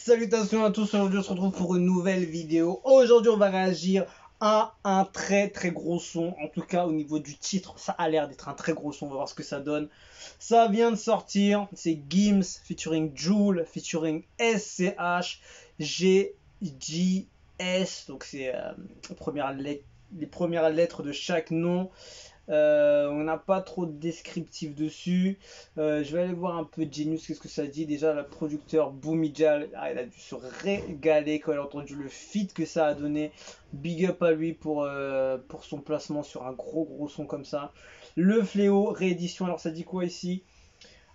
Salutations à tous, aujourd'hui on se retrouve pour une nouvelle vidéo. Aujourd'hui on va réagir à un très gros son. En tout cas au niveau du titre, ça a l'air d'être un très gros son, on va voir ce que ça donne. Ça vient de sortir, c'est Gims featuring Jul, featuring SCH, GJS. Donc c'est les premières lettres de chaque nom. On n'a pas trop de descriptif dessus. Je vais aller voir un peu Genius, qu'est-ce que ça dit. Déjà, le producteur Boumidjal, il a dû se régaler quand il a entendu le feat que ça a donné. Big up à lui pour son placement sur un gros son comme ça. Le Fléau, réédition. Alors, ça dit quoi ici?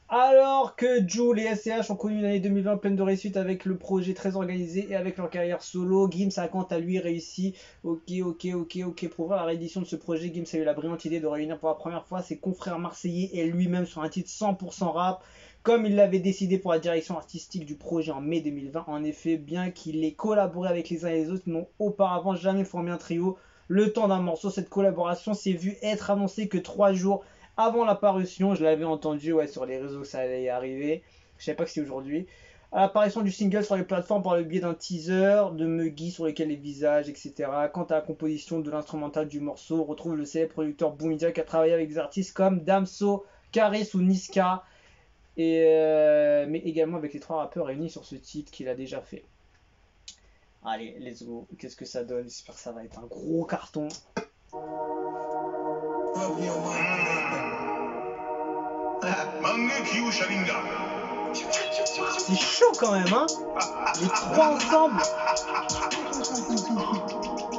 Alors que Jul et SCH ont connu une année 2020 pleine de réussite avec le projet très organisé et avec leur carrière solo, Gims a quant à lui réussi. Ok. Pour voir la réédition de ce projet, Gims a eu la brillante idée de réunir pour la première fois ses confrères marseillais et lui-même sur un titre 100% rap, comme il l'avait décidé pour la direction artistique du projet en mai 2020. En effet, bien qu'il ait collaboré avec les uns et les autres, ils n'ont auparavant jamais formé un trio. Le temps d'un morceau, cette collaboration s'est vue être annoncée que 3 jours avant la parution. Je l'avais entendu sur les réseaux que ça allait arriver. Je savais pas que c'était aujourd'hui. À l'apparition du single sur les plateformes par le biais d'un teaser de Muggy sur lequel les visages, etc. Quant à la composition de l'instrumental du morceau, on retrouve le célèbre producteur Boumidjal qui a travaillé avec des artistes comme Damso, Karis ou Niska. Mais également avec les 3 rappeurs réunis sur ce titre qu'il a déjà fait. Allez, let's go. Qu'est-ce que ça donne? J'espère que ça va être un gros carton. C'est chaud quand même, hein? Les 3 ensemble.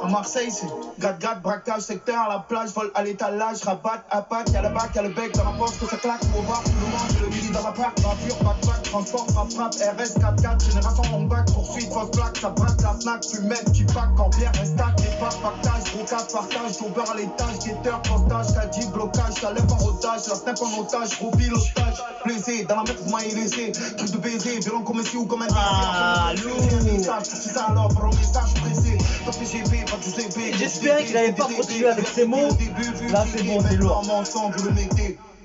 À Marseille, c'est gade, braquage, secteur, à la plage, vol à l'étalage, rabat, à patte, y'a le bac, y'a le bec dans la poche, que ça claque, au bar, tout le monde, le midi dans la parc, gravure, backpack, transport, frappe, RS, 4x4, génération long bac, poursuite, fausse plaque, ça braque la Fnac, fumette, tu pack, Corbière, restac, départ, pactage, brocage, partage, d'ouvert à l'étage, guetteur, postage, caddie, blocage, ça lève en rodage, la snap en otage, gros pilotage, plaisé, dans la mètre, vous m'avez laissé, truc de baiser, violent comme ici ou comme un c'est ça alors, par un message pressé, j'espérais qu'il n'avait pas continué avec ces mots. Là c'est bon, c'est lourd.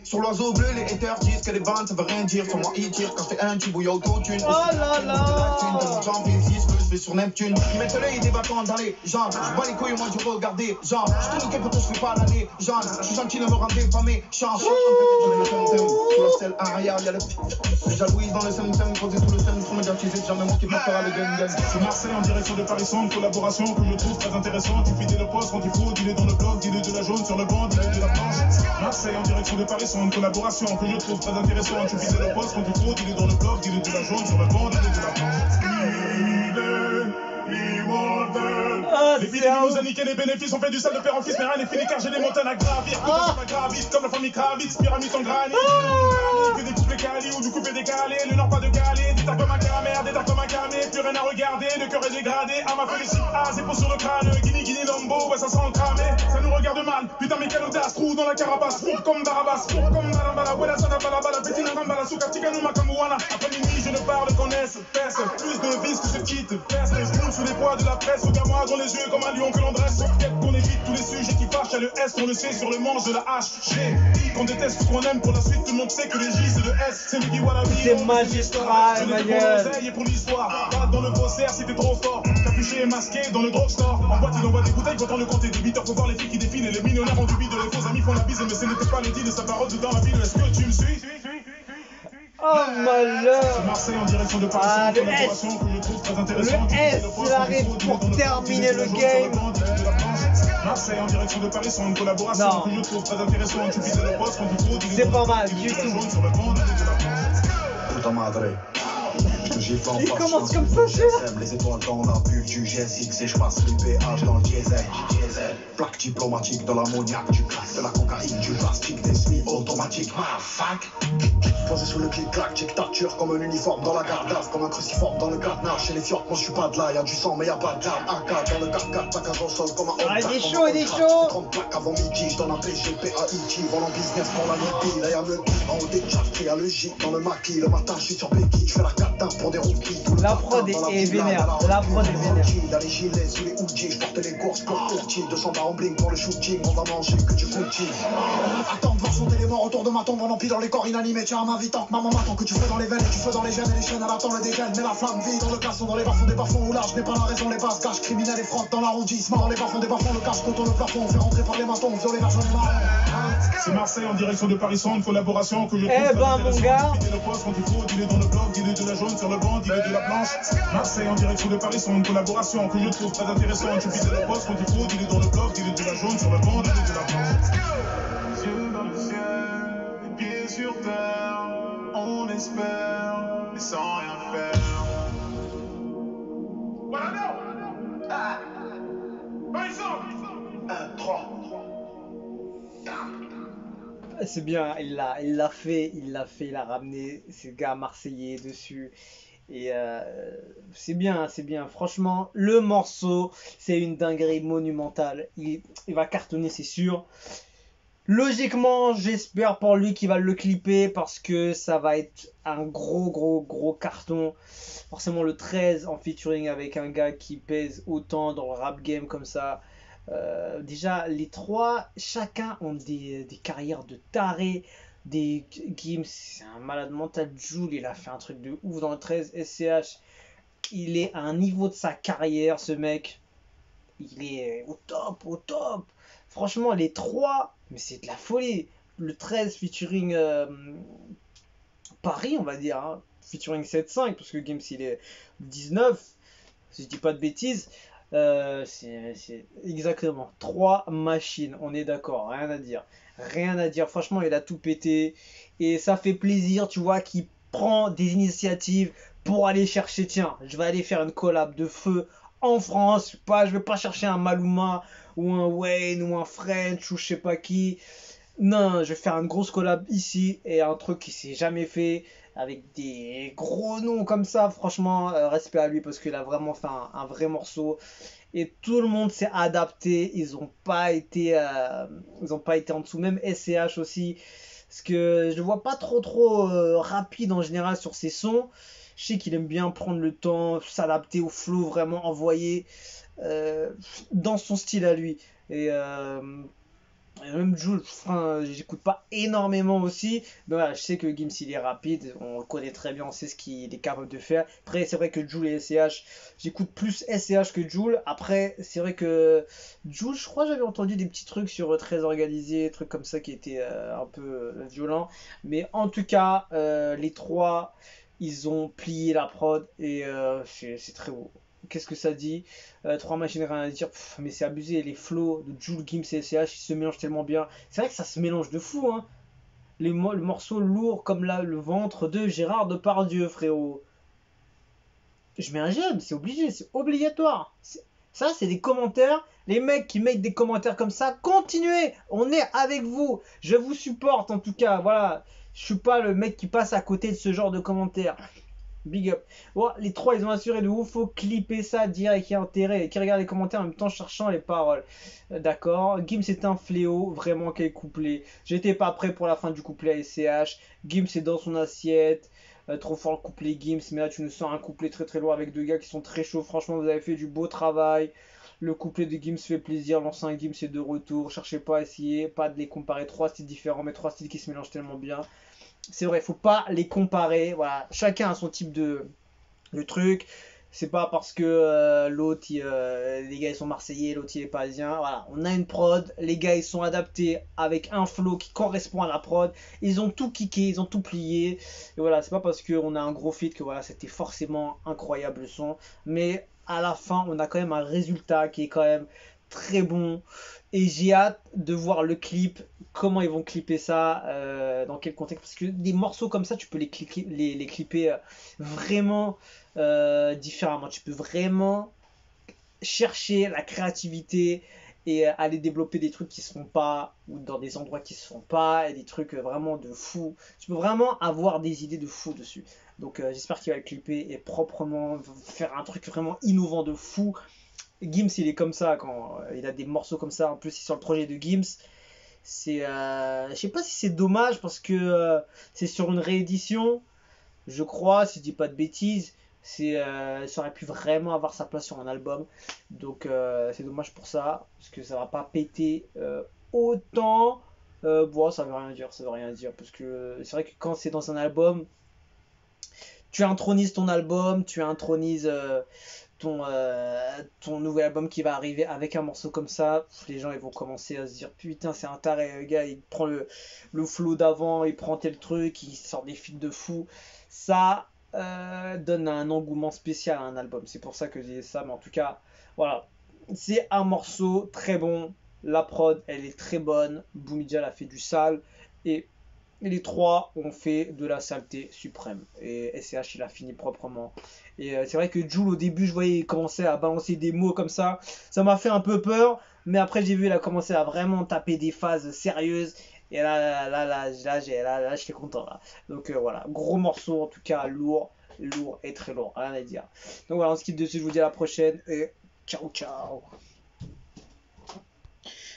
Sur l'oiseau bleu, les haters disent que les bandes ça veut rien dire. Sur moi, ils tirent quand je fais un tube ou y'a autotune. Oh là là! Je vais sur Neptune. Ils mettent l'œil des vacances dans les jambes. Je bats les couilles, moi je regarder. Genre, je tourne quelque chose, je fais pas l'année. Genre, je suis gentil, ne me rendez pas mes chances. Sur la selle arrière, y'a le Jalouise dans le sem-sem, posé sous le sem, trop médiatisé. Jamais moi qui préfère le gang. C'est Marseille en direction de Paris Centre, collaboration que je trouve très intéressante. Il fidèle le poste quand il faut, dis-le dans le blog, dis-le de la jaune sur le banc, dis-le de la planche. Marseille en direction de Paris Centre, collaboration que je trouve très intéressante. Tu fidèle le poste quand il faut, dis-le dans le blog, dis-le de la jaune sur le banc, dis-le de la planche. Les vidéos nous a niqué les bénéfices, on fait du sale de père en fils, mais rien n'est fini car j'ai des montagnes à gravir. Tout gravite comme la famille Kravitz, pyramide en granit. Que des couplets cali ou du coupé décalé, le nord pas de calé, des tas comme un camère, des tas comme un camé, plus rien à regarder, le cœur est dégradé, à ma félicite, c'est pour sur le crâne, Guinée, Lombo, ouais ça sent encramé, ça nous regarde mal, putain mais quelle audace, trou dans la carapace, fourre comme Barabas, fourre comme Barabala, ouais la zone à balabala, petit n'angambala, souka, tigano, makamouana, après minuit je ne parle qu'on est, fesse, plus de vis que ce qui te pèse, je roule sous les poids de la presse, regarde-moi dans les yeux comme un lion que l'on dresse, quête qu'on évite tous les sujets qui fâchent, y'a le S, on le sait sur le manche de la hache, G, qu'on déteste, qu'on aime pour la suite, tout le monde sait que les J c'est le S, c'est Muggy Wallaby, c'est magistral, ma gueule. Et pour l'histoire, pas dans le faussaire si t'es trop fort, capuché et masqué dans le drugstore, en boîte il envoie des bouteilles quand on le compte et des beaters, faut voir les filles qui défilent et les millionnaires ont du bide, les faux amis font la bise, mais ce n'était pas le dit de sa parole dans la ville, est-ce que tu me suis? Oh malheur! C'est Marseille en direction de Paris, le S! Le S, il arrive pour terminer le game! Marseille en direction de Paris, sont une collaboration que je trouve très intéressante. Tu fidèles le poste quand il faut, c'est pas mal du tout! Puta madre. Il commence comme ça, cher. Les étoiles dans la bulle du GSX et je passe les péages dans le diesel. Plaque diplomatique dans l'ammoniaque, du crack, de la cocaïne, du plastique, des semi-automatiques. Fuck. Posé sous le clic-clac, dictature comme un uniforme dans la garde, comme un cruciforme dans le cadenas. Chez les fjords, moi je suis pas de là, y'a du sang mais y'a pas d'arme. AK dans le 4x4, package au sol comme un homme. Il est chaud, il est chaud. 30 plaques avant midi, je donne un PGP à E.T. Vend en business pour la nuit, là y'a le I en haut des charts, y'a le J dans le maquis. Le matin je suis sur Becky, je fais la 4 pour des rookies. La prod est vénère. La prod est vénère. Dans les gilets sous les hoodies, je porte les courses comme Urti. 200 barres en bling pour le shooting, on va manger que du footing. Attends de voir chanter les morts autour de ma tombe, on empile dans les corps inanimés. Tiens, m'invitant, maman m'attend que tu fais dans les veines et tu fais dans les gènes et les chaînes. Elle attend le dégel, mais la flamme vit dans le casson, dans les bas-fonds des bas-fonds où là je n'ai pas la raison, les bases cachent. Criminels et frotte dans l'arrondissement, dans les bas-fonds des bas-fonds, le cache contre le plafond. On fait rentrer par les matons, violer l'argent des marrons. C'est Marseille en direction de Paris Centre, collaboration que je trouve Eh ben mon gars, le poste quand il faut, dis-le dans le bloc, dis-le de la jaune sur le banc, dis-le de la planche. Marseille en direction de Paris Centre, collaboration que je trouve très intéressante. Tu pides le poste quand il faut, dis-le dans le bloc, dis-le de la jaune sur le banc, dis-le de la planche. Yeux dans le ciel, les pieds sur terre, on espère, mais sans rien faire. Voilà, non. Paris Centre. 1, 3. c'est bien, il l'a fait, il a ramené ces gars marseillais dessus. Et c'est bien. Franchement, le morceau, c'est une dinguerie monumentale. Il va cartonner, c'est sûr. Logiquement, j'espère pour lui qu'il va le clipper parce que ça va être un gros carton. Forcément, le 13 en featuring avec un gars qui pèse autant dans le rap game comme ça. Déjà, les trois, chacun ont des carrières de tarés. Des Gims, c'est un malade mental. Jul, il a fait un truc de ouf dans le 13. SCH, il est à un niveau de sa carrière, ce mec. Il est au top. Franchement, les trois, mais c'est de la folie. Le 13 featuring Paris, on va dire, hein, featuring 7-5, parce que Gims il est 19, si je dis pas de bêtises. C'est exactement 3 machines, on est d'accord, rien à dire, franchement il a tout pété et ça fait plaisir, tu vois, qu'il prend des initiatives pour aller chercher, tiens, je vais aller faire une collab de feu en France, je vais pas chercher un Maluma ou un Wayne ou un French ou je sais pas qui, non, je vais faire une grosse collab ici et un truc qui s'est jamais fait avec des gros noms comme ça. Franchement, respect à lui parce qu'il a vraiment fait un vrai morceau et tout le monde s'est adapté. Ils ont pas été en dessous. Même SCH aussi, parce que je le vois pas trop rapide en général sur ses sons. Je sais qu'il aime bien prendre le temps, s'adapter au flow, vraiment envoyer dans son style à lui. Et même Jul, j'écoute pas énormément aussi, mais voilà, je sais que Gims il est rapide, on le connaît très bien, on sait ce qu'il est capable de faire. Après, c'est vrai que Jul et SCH, j'écoute plus SCH que Jul. Après, c'est vrai que Jul, je crois que j'avais entendu des petits trucs sur très organisé, des trucs comme ça qui étaient un peu violents. Mais en tout cas, les trois, ils ont plié la prod et c'est très beau. Qu'est-ce que ça dit? 3 machines, rien à dire. Mais c'est abusé. Les flows de Jul, Gims et SCH, ils se mélangent tellement bien. C'est vrai que ça se mélange de fou, hein. Le morceau lourd comme là, le ventre de Gérard Depardieu, frérot. Je mets un j'aime, c'est obligé, c'est obligatoire. Ça, c'est des commentaires. Les mecs qui mettent des commentaires comme ça, continuez. On est avec vous. Je vous supporte en tout cas. Voilà. Je suis pas le mec qui passe à côté de ce genre de commentaires. Big up. Bon, les trois ils ont assuré de ouf, faut clipper ça, dire qui est intérêt, qui regarde les commentaires en même temps cherchant les paroles. D'accord. Gims c'est un fléau, vraiment quel couplet. J'étais pas prêt pour la fin du couplet à SCH. Gims c'est dans son assiette. Trop fort le couplet Gims, mais là tu nous sors un couplet très lourd avec deux gars qui sont très chauds. Franchement, vous avez fait du beau travail. Le couplet de Gims fait plaisir, l'ancien Gims est de retour. Cherchez pas à essayer, pas de les comparer, 3 styles différents, mais 3 styles qui se mélangent tellement bien. C'est vrai, faut pas les comparer. Voilà, chacun a son type de truc. C'est pas parce que l'autre, les gars ils sont marseillais, l'autre il est parisien. Voilà, on a une prod, les gars ils sont adaptés avec un flow qui correspond à la prod. Ils ont tout kické, ils ont tout plié. Et voilà, c'est pas parce qu'on a un gros feat que voilà, c'était forcément incroyable le son. Mais à la fin, on a quand même un résultat qui est quand même très bon. Et j'ai hâte de voir le clip, comment ils vont clipper ça, dans quel contexte. Parce que des morceaux comme ça, tu peux les clipper vraiment différemment. Tu peux vraiment chercher la créativité et aller développer des trucs qui se font pas, ou dans des endroits qui se font pas, et des trucs vraiment de fou. Tu peux vraiment avoir des idées de fou dessus. Donc j'espère qu'il va le clipper et proprement faire un truc vraiment innovant de fou. Gims il est comme ça quand il a des morceaux comme ça. En plus il est sur le projet de Gims. C'est je sais pas si c'est dommage parce que c'est sur une réédition, je crois, si je dis pas de bêtises. Ça aurait pu vraiment avoir sa place sur un album. Donc c'est dommage pour ça, parce que ça va pas péter autant. Bon, ça veut rien dire, ça veut rien dire, parce que c'est vrai que quand c'est dans un album, tu intronises ton album, tu intronises ton nouvel album qui va arriver avec un morceau comme ça. Les gens ils vont commencer à se dire putain c'est un taré, le gars il prend le flow d'avant, il prend tel truc, il sort des feats de fou. Ça donne un engouement spécial à un album. C'est pour ça que j'ai dit ça, mais en tout cas, voilà. C'est un morceau très bon. La prod, elle est très bonne. Boumidjal a fait du sale. Et les trois ont fait de la saleté suprême. Et SCH, il a fini proprement. Et c'est vrai que Jul, au début, je voyais, il commençait à balancer des mots comme ça. Ça m'a fait un peu peur. Mais après, j'ai vu, il a commencé à vraiment taper des phases sérieuses. Et là, j'étais content. Là. Donc voilà, gros morceau, en tout cas, lourd et très lourd. Rien à dire. Donc voilà, on se quitte dessus. Je vous dis à la prochaine. Et ciao, ciao.